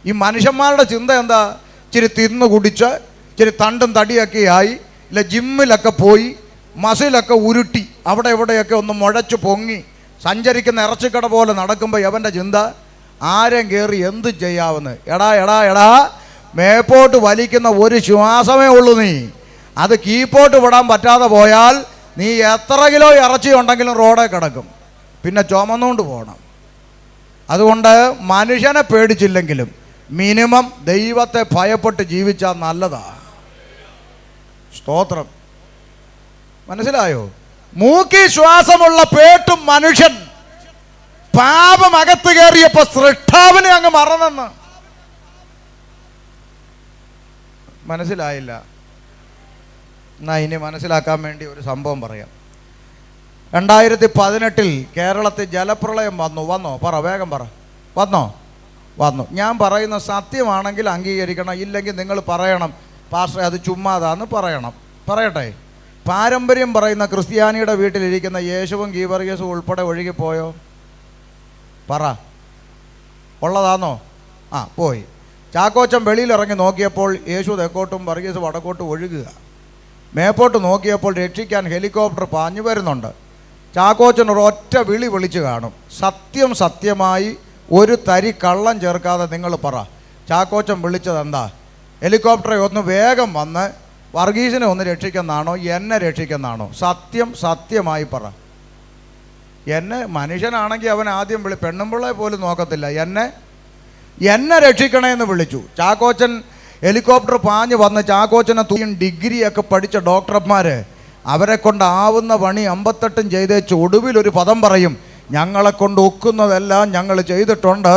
ഈ മനുഷ്യന്മാരുടെ ചിന്ത എന്താ? ഇച്ചിരി തിന്നു കുടിച്ച് ഇച്ചിരി തണ്ടും തടിയൊക്കെ ആയി, ഇല്ല ജിമ്മിലൊക്കെ പോയി മസിലൊക്കെ ഉരുട്ടി അവിടെ ഇവിടെയൊക്കെ ഒന്ന് മുഴച്ചു പൊങ്ങി സഞ്ചരിക്കുന്ന ഇറച്ചിക്കട പോലെ നടക്കുമ്പോൾ എവൻ്റെ ചിന്ത ആരും കയറി എന്ത് ചെയ്യാവുന്ന? എടാ മേപ്പോട്ട് വലിക്കുന്ന ഒരു ശ്വാസമേ ഉള്ളൂ. നീ അത് കീപ്പോട്ട് വിടാൻ പറ്റാതെ പോയാൽ നീ എത്ര കിലോ ഇറച്ചി ഉണ്ടെങ്കിലും റോഡേ കിടക്കും. പിന്നെ ചുമന്നുകൊണ്ട് പോകണം. അതുകൊണ്ട് മനുഷ്യനെ പേടിച്ചില്ലെങ്കിലും മിനിമം ദൈവത്തെ ഭയപ്പെട്ട് ജീവിച്ചാൽ നല്ലതാ. സ്തോത്രം. മനസ്സിലായോ? മൂക്കി ശ്വാസമുള്ള പേട്ടും മനുഷ്യൻ പാപം അകത്ത് കയറിയപ്പോ സൃഷ്ടാവിനെ അങ്ങ് മറന്നെന്ന്. മനസ്സിലായില്ല? എന്നാ ഇനി മനസ്സിലാക്കാൻ വേണ്ടി ഒരു സംഭവം പറയാം. 2018 കേരളത്തിൽ ജലപ്രളയം വന്നോ? പറ, വേഗം പറ. വന്നു. ഞാൻ പറയുന്ന സത്യമാണെങ്കിൽ അംഗീകരിക്കണം, ഇല്ലെങ്കിൽ നിങ്ങൾ പറയണം പാസ്റ്ററെ അത് ചുമ്മാതാന്ന് പറയട്ടെ. പാരമ്പര്യം പറയുന്ന ക്രിസ്ത്യാനിയുടെ വീട്ടിലിരിക്കുന്ന യേശുവും ഗീവർഗീസും ഉൾപ്പെടെ ഒഴുകിപ്പോയോ? പറ, ഉള്ളതാണോ? പോയി. ചാക്കോച്ചൻ വെളിയിലിറങ്ങി നോക്കിയപ്പോൾ യേശു തെക്കോട്ടും വർഗീസ് വടക്കോട്ടും ഒഴുകുക. മേപ്പോട്ട് നോക്കിയപ്പോൾ രക്ഷിക്കാൻ ഹെലികോപ്റ്റർ പാഞ്ഞു വരുന്നുണ്ട്. ചാക്കോച്ചൻ ഒരൊറ്റ വിളി വിളിച്ചു കാണും. സത്യമായി ഒരു തരി കള്ളം ചേർക്കാതെ നിങ്ങൾ പറ, ചാക്കോച്ചൻ വിളിച്ചത് എന്താ? ഹെലികോപ്റ്ററെ ഒന്ന് വേഗം വന്ന് വർഗീസിനെ ഒന്ന് രക്ഷിക്കുന്നതാണോ എന്നെ രക്ഷിക്കുന്നതാണോ? സത്യമായി പറ. എന്നെ മനുഷ്യനാണെങ്കിൽ അവൻ ആദ്യം പെണ്ണുമ്പിള്ളയെ പോലും നോക്കത്തില്ല, എന്നെ രക്ഷിക്കണേന്ന് വിളിച്ചു. ചാക്കോച്ചൻ ഹെലികോപ്റ്റർ പാഞ്ഞ് വന്ന് ചാക്കോച്ചനെ ഡിഗ്രിയൊക്കെ പഠിച്ച ഡോക്ടർമാർ അവരെ കൊണ്ടാവുന്ന പണി 58 ചെയ്തേച്ച് ഒടുവിലൊരു പദം പറയും, ഞങ്ങളെ കൊണ്ട് ഒക്കുന്നതെല്ലാം ഞങ്ങൾ ചെയ്തിട്ടുണ്ട്,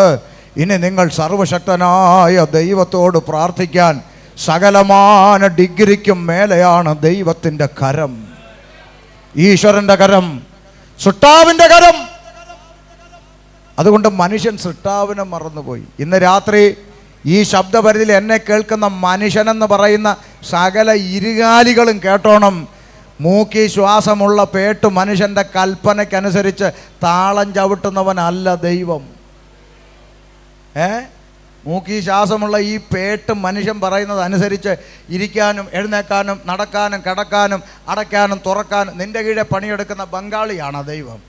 ഇനി നിങ്ങൾ സർവശക്തനായ ദൈവത്തോട് പ്രാർത്ഥിക്കാൻ. സകലമാന ഡിഗ്രിക്കും മേലെയാണ് ദൈവത്തിൻ്റെ കരം, ഈശ്വരൻ്റെ കരം, സൃഷ്ടാവിൻ്റെ കരം. അതുകൊണ്ട് മനുഷ്യൻ സൃഷ്ടാവിനെ മറന്നുപോയി. ഇന്ന് രാത്രി ഈ ശബ്ദപരിധിയിൽ എന്നെ കേൾക്കുന്ന മനുഷ്യനെന്ന് പറയുന്ന സകല ഇരുകാലികളും കേട്ടോണം, മൂക്കി ശ്വാസമുള്ള പേട്ട് മനുഷ്യൻ്റെ കൽപ്പനയ്ക്കനുസരിച്ച് താളം ചവിട്ടുന്നവനല്ല ദൈവം. മൂക്കി ശ്വാസമുള്ള ഈ പേട്ട് മനുഷ്യൻ പറയുന്നത് അനുസരിച്ച് ഇരിക്കാനും എഴുന്നേക്കാനും നടക്കാനും കിടക്കാനും അടയ്ക്കാനും തുറക്കാനും നിൻ്റെ കീഴെ പണിയെടുക്കുന്ന ബംഗാളിയാണ് ദൈവം.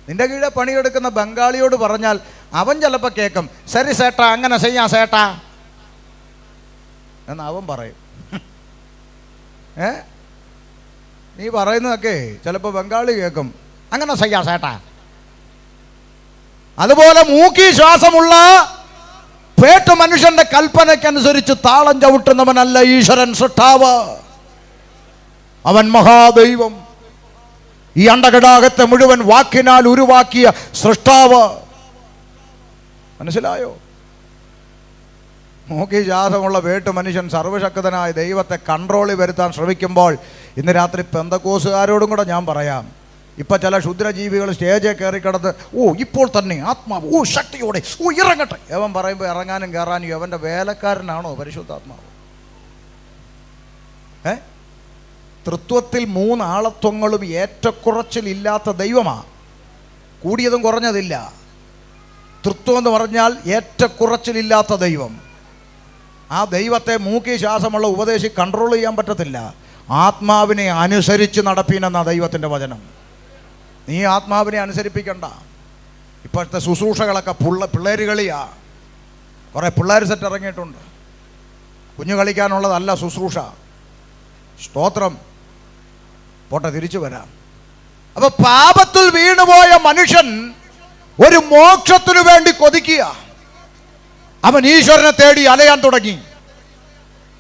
നിൻ്റെ കീഴെ പണിയെടുക്കുന്ന ബംഗാളിയോട് പറഞ്ഞാൽ അവൻ ചിലപ്പോൾ കേൾക്കും, ശരി സേട്ടാ അങ്ങനെ ചെയ്യാം സേട്ടാ എന്ന് അവൻ പറയും. നീ പറയുന്നതൊക്കെ ചിലപ്പോൾ ബംഗാളി കേൾക്കും, അങ്ങനെ ചെയ്യാം സേട്ടാ. അതുപോലെ മൂക്കി ശ്വാസമുള്ള പേട്ട് മനുഷ്യന്റെ കൽപ്പനയ്ക്കനുസരിച്ച് താളം ചവിട്ടുന്നവനല്ല ഈശ്വരൻ സൃഷ്ടാവ്, അവൻ മഹാദൈവം. ഈ അണ്ടഘടാകത്തെ മുഴുവൻ വാക്കിനാൽ ഉരുവാക്കിയ സൃഷ്ടാവ്. മനസ്സിലായോ? മൂക്കി ശ്വാസമുള്ള പേട്ട് മനുഷ്യൻ സർവശക്തനായ ദൈവത്തെ കൺട്രോളിൽ വരുത്താൻ ശ്രമിക്കുമ്പോൾ ഇന്ന് രാത്രി പെന്തക്കോസുകാരോടും കൂടെ ഞാൻ പറയാം, ഇപ്പം ചില ക്ഷുദ്രജീവികൾ സ്റ്റേജിൽ കയറിക്കിടന്ന് ഇപ്പോൾ തന്നെ ആത്മാവ് ശക്തിയോടെ ഇറങ്ങട്ടെ എവൻ പറയുമ്പോൾ ഇറങ്ങാനും കയറാനും അവൻ്റെ വേലക്കാരനാണോ പരിശുദ്ധാത്മാവ്? തൃത്വത്തിൽ 3 ആളത്വങ്ങളും ഏറ്റക്കുറച്ചിലില്ലാത്ത ദൈവമാണ്, കൂടിയതും കുറഞ്ഞതില്ല. തൃത്വം എന്ന് പറഞ്ഞാൽ ഏറ്റക്കുറച്ചിലില്ലാത്ത ദൈവം. ആ ദൈവത്തെ മൂക്കി ശ്വാസമുള്ള ഉപദേശി കൺട്രോൾ ചെയ്യാൻ പറ്റത്തില്ല. ആത്മാവിനെ അനുസരിച്ച് നടപ്പീനെന്ന ദൈവത്തിൻ്റെ വചനം. നീ ആത്മാവിനെ അനുസരിപ്പിക്കണ്ട. ഇപ്പോഴത്തെ ശുശ്രൂഷകളൊക്കെ പിള്ളേർ കളിയാ. കുറേ പിള്ളേർ സെറ്റ് ഇറങ്ങിയിട്ടുണ്ട്. കുഞ്ഞു കളിക്കാനുള്ളതല്ല ശുശ്രൂഷ. സ്തോത്രം. പോട്ടെ, തിരിച്ചു വരാം. അപ്പൊ പാപത്തിൽ വീണുപോയ മനുഷ്യൻ ഒരു മോക്ഷത്തിനു വേണ്ടി കൊതിക്കുക. അവൻ ഈശ്വരനെ തേടി അലയാൻ തുടങ്ങി.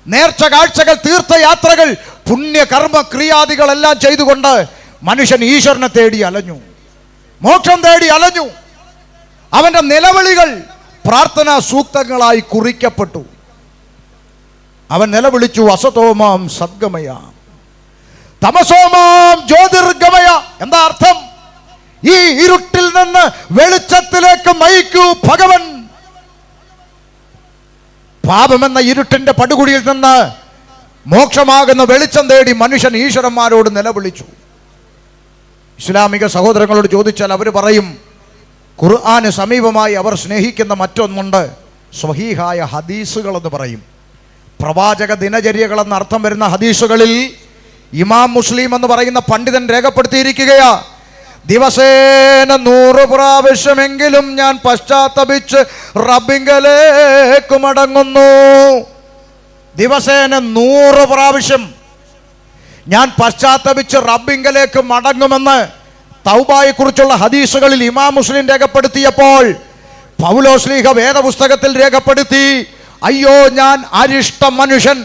നേർച്ച കാഴ്ചകൾ, തീർത്ഥയാത്രകൾ, പുണ്യകർമ്മ ക്രിയാദികളെല്ലാം ചെയ്തുകൊണ്ട് മനുഷ്യൻ ഈശ്വരനെ തേടി അലഞ്ഞു, മോക്ഷം തേടി അലഞ്ഞു. അവന്റെ നിലവിളികൾ പ്രാർത്ഥനാ സൂക്തങ്ങളായി കുറിക്കപ്പെട്ടു. അവൻ നിലവിളിച്ചു, അസതോമാം സദ്ഗമയ തമസോമാം ജ്യോതിർഗമയ. എന്താ അർത്ഥം? ഈ ഇരുട്ടിൽ നിന്ന് വെളിച്ചത്തിലേക്ക് നയിക്കൂ ഭഗവൻ. പാപമെന്ന ഇരുട്ടിന്റെ പടുകുടിയിൽ നിന്ന് മോക്ഷമാകുന്ന വെളിച്ചം തേടി മനുഷ്യൻ ഈശ്വരന്മാരോട് നിലവിളിച്ചു. ഇസ്ലാമിക സഹോദരങ്ങളോട് ചോദിച്ചാൽ അവർ പറയും, ഖുർആന് സമീപമായി അവർ സ്നേഹിക്കുന്ന മറ്റൊന്നുണ്ട്, സ്വഹീഹായ ഹദീസുകൾ എന്ന് പറയും. പ്രവാചക ദിനചര്യകളെന്ന് അർത്ഥം വരുന്ന ഹദീസുകളിൽ ഇമാം മുസ്ലിം എന്ന് പറയുന്ന പണ്ഡിതൻ രേഖപ്പെടുത്തിയിരിക്കുകയാ, ദിവസേന 100 പ്രാവശ്യമെങ്കിലും ഞാൻ പശ്ചാത്തപിച്ച് റബ്ബിങ്കലേക്ക് മടങ്ങുന്നു. ദിവസേന 100 പ്രാവശ്യം ഞാൻ പശ്ചാത്തപിച്ച് റബ്ബിങ്കലേക്ക് മടങ്ങുമെന്ന് തൗബയെ കുറിച്ചുള്ള ഹദീസുകളിൽ ഇമാം മുസ്ലിം രേഖപ്പെടുത്തിയപ്പോൾ പൗലോസ്ലീഹ വേദപുസ്തകത്തിൽ രേഖപ്പെടുത്തി, അയ്യോ ഞാൻ അരിഷ്ട മനുഷ്യൻ,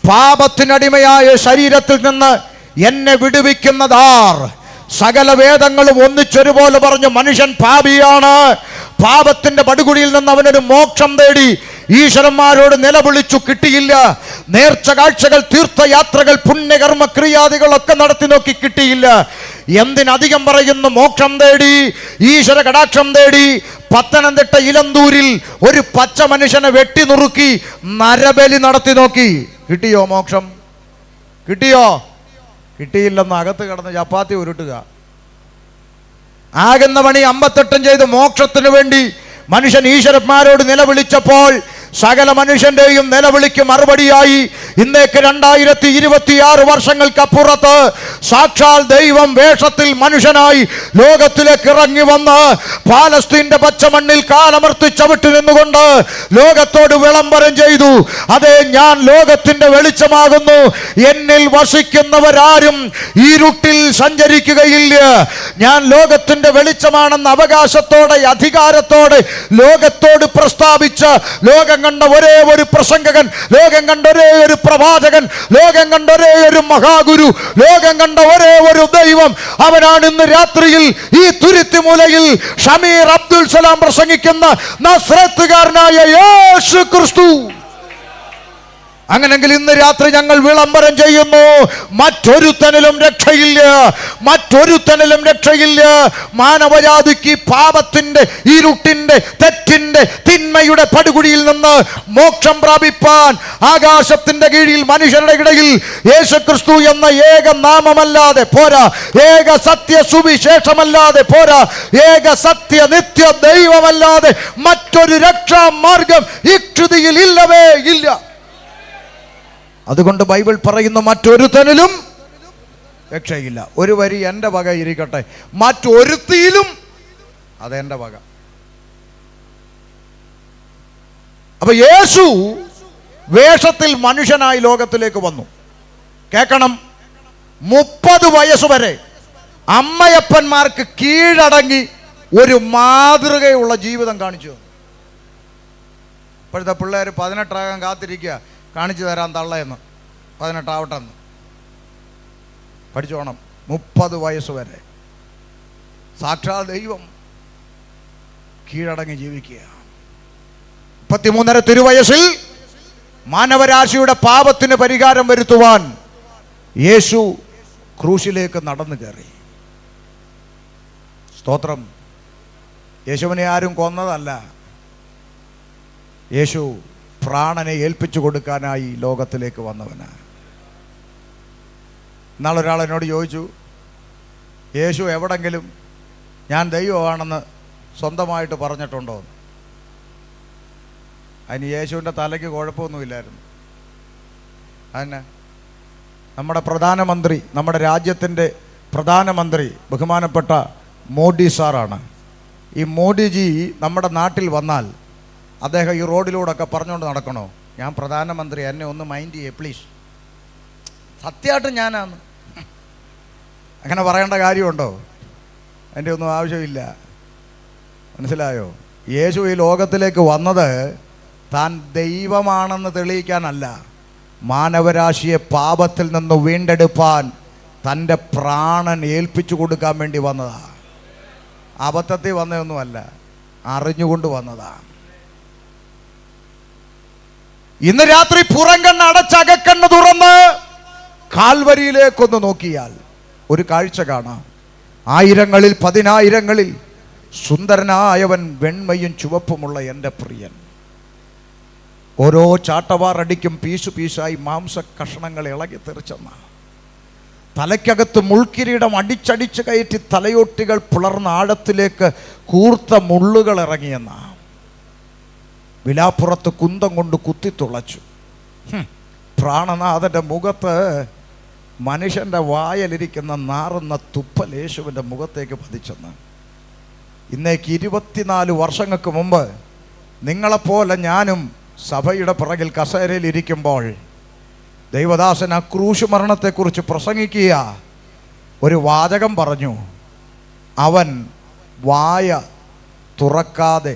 പാപത്തിനടിമയായ ശരീരത്തിൽ നിന്ന് എന്നെ വിടുവിക്കുന്നതാർ. സകല വേദങ്ങളും ഒന്നിച്ചൊരുപോലെ പറഞ്ഞു മനുഷ്യൻ പാപിയാണ്. പാപത്തിന്റെ പടുകുടിയിൽ നിന്ന് അവനൊരു മോക്ഷം തേടി ഈശ്വരന്മാരോട് നിലവിളിച്ചു, കിട്ടിയില്ല. നേർച്ച കാഴ്ചകൾ, തീർത്ഥയാത്രകൾ, പുണ്യകർമ്മ ക്രിയാദികളൊക്കെ നടത്തി നോക്കി, കിട്ടിയില്ല. എന്തിനധികം പറയുന്നു, മോക്ഷം തേടി, ഈശ്വര കടാക്ഷം തേടി പത്തനംതിട്ട ഇലന്തൂരിൽ ഒരു പച്ച മനുഷ്യനെ വെട്ടി നുറുക്കി നരബലി നടത്തി നോക്കി. കിട്ടിയോ മോക്ഷം? കിട്ടിയോ? കിട്ടിയില്ലെന്ന് അകത്ത് കിടന്ന് ചപ്പാത്തി ഉരുട്ടുക. ആകുന്ന പണി 58 ചെയ്ത് മോക്ഷത്തിന് വേണ്ടി മനുഷ്യൻ ഈശ്വരന്മാരോട് നിലവിളിച്ചപ്പോൾ സകല മനുഷ്യന്റെയും നിലവിളിക്ക് മറുപടിയായി ഇന്നേക്ക് 2026 വർഷങ്ങൾക്കപ്പുറത്ത് സാക്ഷാൽ ദൈവം വേഷത്തിൽ മനുഷ്യനായി ലോകത്തിലേക്ക് ഇറങ്ങി വന്ന് പാലസ്തീന്റെ പച്ചമണ്ണിൽ കാലമർത്തി ചവിട്ടി നിന്നുകൊണ്ട് ലോകത്തോട് വിളംബരം ചെയ്തു, അതെ ഞാൻ ലോകത്തിന്റെ വെളിച്ചമാകുന്നു, എന്നിൽ വസിക്കുന്നവരാരും ഇരുട്ടിൽ സഞ്ചരിക്കുകയില്ല, ഞാൻ ലോകത്തിന്റെ വെളിച്ചമാണെന്ന അവകാശത്തോടെ അധികാരത്തോടെ ലോകത്തോട് പ്രസ്താവിച്ച, ലോകം കണ്ട ഒരേ ഒരു പ്രസംഗകൻ, ലോകം കണ്ട ഒരേ ഒരു പ്രവാചകൻ, ലോകം കണ്ട ഒരേ ഒരു മഹാഗുരു, ലോകം കണ്ട ഒരേ ഒരു ദൈവം, അവനാണ് ഇന്ന് രാത്രിയിൽ ഈ തുരുത്തിമൂലയിൽ ഷമീർ അബ്ദുൽ സലാം പ്രസംഗിക്കുന്ന നസ്രത്തുകാരനായ യേശു ക്രിസ്തു. അങ്ങനെങ്കിൽ ഇന്ന് രാത്രി ഞങ്ങൾ വിളംബരം ചെയ്യുന്നു, മറ്റൊരുത്തനിലും രക്ഷയില്ല, മറ്റൊരുത്തനിലും രക്ഷയില്ല. മാനവജാതിക്ക് പാപത്തിന്റെ, ഇരുട്ടിന്റെ, തെറ്റിന്റെ, തിന്മയുടെ പടുകുഴിയിൽ നിന്ന് മോക്ഷം പ്രാപിപ്പാൻ ആകാശത്തിന്റെ കീഴിൽ മനുഷ്യരുടെ ഇടയിൽ യേശുക്രിസ്തു എന്ന ഏക നാമമല്ലാതെ പോരാ, ഏക സത്യ സുവിശേഷമല്ലാതെ പോരാ, ഏക സത്യ നിത്യ ദൈവമല്ലാതെ മറ്റൊരു രക്ഷാ മാർഗം ഈ ക്ഷുതിയിൽ ഇല്ലവേ ഇല്ല. അതുകൊണ്ട് ബൈബിൾ പറയുന്ന മറ്റൊരുത്തനിലും രക്ഷയില്ല. ഒരു വരി എൻ്റെ വക ഇരിക്കട്ടെ, മറ്റൊരുത്തിയിലും അതെൻ്റെ വക. അപ്പൊ യേശു വേഷത്തിൽ മനുഷ്യനായി ലോകത്തിലേക്ക് വന്നു. കേൾക്കണം, 30 വയസ്സ് വരെ അമ്മയപ്പന്മാർക്ക് കീഴടങ്ങി ഒരു മാതൃകയുള്ള ജീവിതം കാണിച്ചു. ഇപ്പോഴത്തെ പിള്ളേർ 18 ആകാൻ കാത്തിരിക്കുക, കാണിച്ചു തരാൻ തള്ളയെന്ന്, 18 ആവട്ടെന്ന്. പഠിച്ചോണം, 30 വയസ്സ് വരെ സാക്ഷാൽ ദൈവം കീഴടങ്ങി ജീവിക്കുക. 33 തിരുവയസ്സിൽ മാനവരാശിയുടെ പാപത്തിന് പരിഹാരം വരുത്തുവാൻ യേശു ക്രൂശിലേക്ക് നടന്നു കയറി. സ്തോത്രം. യേശുവിനെ ആരും കൊന്നതല്ല, യേശു പ്രാണനെ ഏൽപ്പിച്ചു കൊടുക്കാനായി ലോകത്തിലേക്ക് വന്നവനാണ്. ഇന്നാളൊരാൾ എന്നോട് ചോദിച്ചു, യേശു എവിടെങ്കിലും ഞാൻ ദൈവമാണെന്ന് സ്വന്തമായിട്ട് പറഞ്ഞിട്ടുണ്ടോ? അതിന് യേശുവിൻ്റെ തലയ്ക്ക് കുഴപ്പമൊന്നുമില്ലായിരുന്നു. അതിന് നമ്മുടെ പ്രധാനമന്ത്രി, നമ്മുടെ രാജ്യത്തിൻ്റെ പ്രധാനമന്ത്രി ബഹുമാനപ്പെട്ട മോഡി സാറാണ്. ഈ മോഡിജി നമ്മുടെ നാട്ടിൽ വന്നാൽ അദ്ദേഹം ഈ റോഡിലൂടെയൊക്കെ പറഞ്ഞുകൊണ്ട് നടക്കണോ, ഞാൻ പ്രധാനമന്ത്രി, എന്നെ ഒന്ന് മൈൻഡ് ചെയ്യേ പ്ലീസ്. സത്യമായിട്ടും ഞാനാണ്. അങ്ങനെ പറയേണ്ട കാര്യമുണ്ടോ? എൻ്റെ ഒന്നും ആവശ്യമില്ല. മനസ്സിലായോ? യേശു ഈ ലോകത്തിലേക്ക് വന്നത് താൻ ദൈവമാണെന്ന് തെളിയിക്കാനല്ല, മാനവരാശിയെ പാപത്തിൽ നിന്ന് വീണ്ടെടുപ്പാൻ തൻ്റെ പ്രാണൻ ഏൽപ്പിച്ചു കൊടുക്കാൻ വേണ്ടി വന്നതാണ്. അബദ്ധത്തിൽ വന്നതൊന്നുമല്ല, അറിഞ്ഞുകൊണ്ട് വന്നതാണ്. ഇന്ന് രാത്രി പുറംകണ്ണ് അടച്ചകക്കണ്ണ് തുറന്ന് കാൽവരിയിലേക്കൊന്ന് നോക്കിയാൽ ഒരു കാഴ്ച കാണാം. ആയിരങ്ങളിൽ പതിനായിരങ്ങളിൽ സുന്ദരനായവൻ, വെണ്മയും ചുവപ്പുമുള്ള എൻ്റെ പ്രിയൻ. ഓരോ ചാട്ടവാറടിക്കും പീശു പീശായി മാംസ കഷണങ്ങൾ ഇളകി തെറിച്ചെന്ന, തലയ്ക്കകത്ത് മുൾക്കിരീടം അടിച്ചടിച്ച് കയറ്റി തലയോട്ടികൾ പിളർന്ന ആഴത്തിലേക്ക് കൂർത്ത മുള്ളുകൾ ഇറങ്ങിയെന്ന, വിലാപ്പുറത്ത് കുന്തം കൊണ്ട് കുത്തിത്തുളച്ചു. പ്രാണനാഥൻ്റെ മുഖത്ത് മനുഷ്യൻ്റെ വായലിരിക്കുന്ന നാറുന്ന തുപ്പൽ യേശുവിൻ്റെ മുഖത്തേക്ക് പതിച്ചെന്ന്. ഇന്നേക്ക് 24 വർഷങ്ങൾക്ക് മുമ്പ് നിങ്ങളെപ്പോലെ ഞാനും സഭയുടെ പിറകിൽ കസേരയിൽ ഇരിക്കുമ്പോൾ ദൈവദാസൻ ആ ക്രൂശ് മരണത്തെക്കുറിച്ച് പ്രസംഗിക്കുക, ഒരു വാചകം പറഞ്ഞു, അവൻ വായ തുറക്കാതെ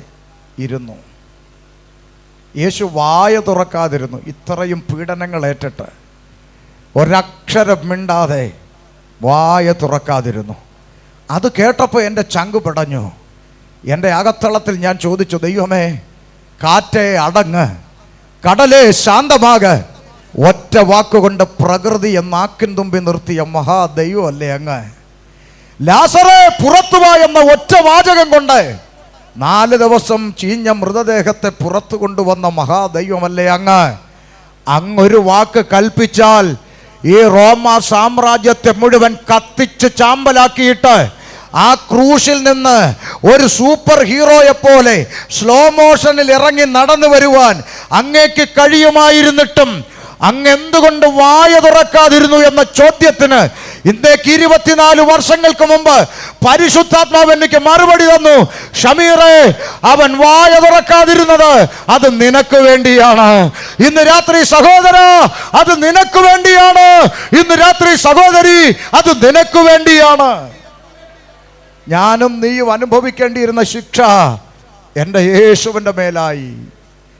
ഇരുന്നു. യേശു വായ തുറക്കാതിരുന്നു. ഇത്രയും പീഡനങ്ങൾ ഏറ്റിട്ട് ഒരക്ഷരം മിണ്ടാതെ വായ തുറക്കാതിരുന്നു. അത് കേട്ടപ്പോൾ എൻ്റെ ചങ്ക് പിടഞ്ഞു. എൻ്റെ അകത്തളത്തിൽ ഞാൻ ചോദിച്ചു, ദൈവമേ, കാറ്റേ അടങ്ങ്, കടലേ ശാന്തമാക്, ഒറ്റ വാക്കുകൊണ്ട് പ്രകൃതിയെ നാക്കിൻ തുമ്പി നിർത്തിയ മഹാദൈവമല്ലേ അങ്ങ്? ലാസറേ പുറത്തു വാ എന്ന ഒറ്റ വാചകം കൊണ്ട് 4 ദിവസം ചീഞ്ഞ മൃതദേഹത്തെ പുറത്തു കൊണ്ടുവന്ന മഹാദൈവമല്ലേ അങ്ങ്? അങ്ങൊരു വാക്ക് കൽപ്പിച്ചാൽ ഈ റോമ സാമ്രാജ്യത്തെ മുഴുവൻ കത്തിച്ച് ചാമ്പലാക്കിയിട്ട് ആ ക്രൂശിൽ നിന്ന് ഒരു സൂപ്പർ ഹീറോയെ പോലെ സ്ലോ മോഷനിൽ ഇറങ്ങി നടന്നു വരുവാൻ അങ്ങേക്ക് കഴിയുമായിരുന്നിട്ടും അങ്ങ് എന്തുകൊണ്ട് വായ തുറക്കാതിരുന്നു എന്ന ചോദ്യത്തിന് ഇന്നേക്ക് 24 വർഷങ്ങൾക്ക് മുമ്പ് പരിശുദ്ധാത്മാവ് എനിക്ക് മറുപടി തന്നു. ഷമീറേ, അവൻ വായ തുറക്കാതിരുന്നത് അത് നിനക്ക് വേണ്ടിയാണ്. ഇന്ന് രാത്രി സഹോദര, അത് നിനക്ക് വേണ്ടിയാണ്. ഇന്ന് രാത്രി സഹോദരി, അത് നിനക്ക് വേണ്ടിയാണ്. ഞാനും നീയും അനുഭവിക്കേണ്ടിയിരുന്ന ശിക്ഷ എൻ്റെ യേശുവിൻ്റെ മേലായി.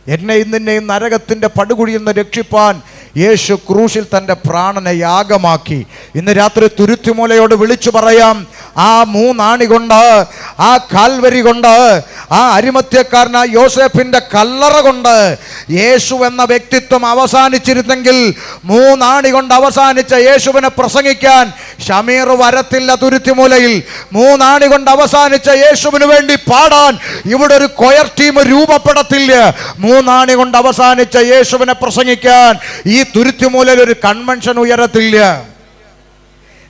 എന്നെയും നിന്നെയും നരകത്തിൻ്റെ പടുകുഴിയിൽ നിന്ന് രക്ഷിപ്പാൻ യേശു ക്രൂശിൽ തൻ്റെ പ്രാണനെ യാഗമാക്കി. ഇന്ന് രാത്രി തുരുത്തിമൂലയോട് വിളിച്ചു പറയാം, ആ 3 ആണി കൊണ്ട്, ആ കാൽവരി കൊണ്ട്, ആ അരിമത്യക്കാരനായ യോസേഫിൻ്റെ കല്ലറ കൊണ്ട് യേശു എന്ന വ്യക്തിത്വം അവസാനിച്ചിരുന്നെങ്കിൽ 3 ആണി കൊണ്ട് അവസാനിച്ച യേശുവിനെ പ്രസംഗിക്കാൻ ഷമീർ വരത്തില്ല. തുരുത്തിമൂലയിൽ 3 ആണി കൊണ്ട് അവസാനിച്ച യേശുവിന് വേണ്ടി പാടാൻ ഇവിടെ ഒരു കൊയർ ടീം രൂപപ്പെടത്തില്ല. 3 ആണി കൊണ്ട് അവസാനിച്ച യേശുവിനെ പ്രസംഗിക്കാൻ ഈ തുരുത്തിമൂലയിൽ ഒരു കൺവെൻഷൻ ഉയരത്തില്ല.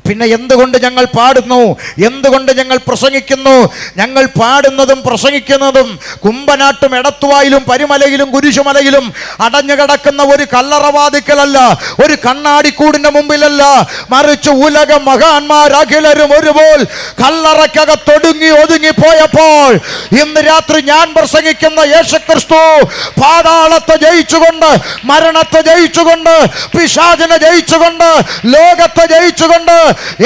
പിന്നെ എന്തുകൊണ്ട് ഞങ്ങൾ പാടുന്നു? എന്തുകൊണ്ട് ഞങ്ങൾ പ്രസംഗിക്കുന്നു? ഞങ്ങൾ പാടുന്നതും പ്രസംഗിക്കുന്നതും കുമ്പനാട്ടും എടത്തുവായിലും പരിമലയിലും കുരിശുമലയിലും അടഞ്ഞു കിടക്കുന്ന ഒരു കല്ലറവാദിക്കലല്ല, ഒരു കണ്ണാടിക്കൂടിന്റെ മുമ്പിലല്ല, മറിച്ച് ഉലക മഹാന്മാരഖിലരും ഒരുപോൽ കല്ലറയ്ക്കകത്തൊടുങ്ങി ഒതുങ്ങി പോയപ്പോൾ ഇന്ന് രാത്രി ഞാൻ പ്രസംഗിക്കുന്ന യേശുക്രിസ്തു പാതാളത്തെ ജയിച്ചുകൊണ്ട്, മരണത്തെ ജയിച്ചുകൊണ്ട്, പിശാചിനെ ജയിച്ചുകൊണ്ട്, ലോകത്തെ ജയിച്ചുകൊണ്ട്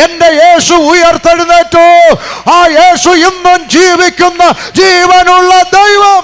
എന്റെ യേശു ഉയർത്തെഴുന്നേറ്റു. ആ യേശു ഇന്നും ജീവിക്കുന്ന ജീവനുള്ള ദൈവം.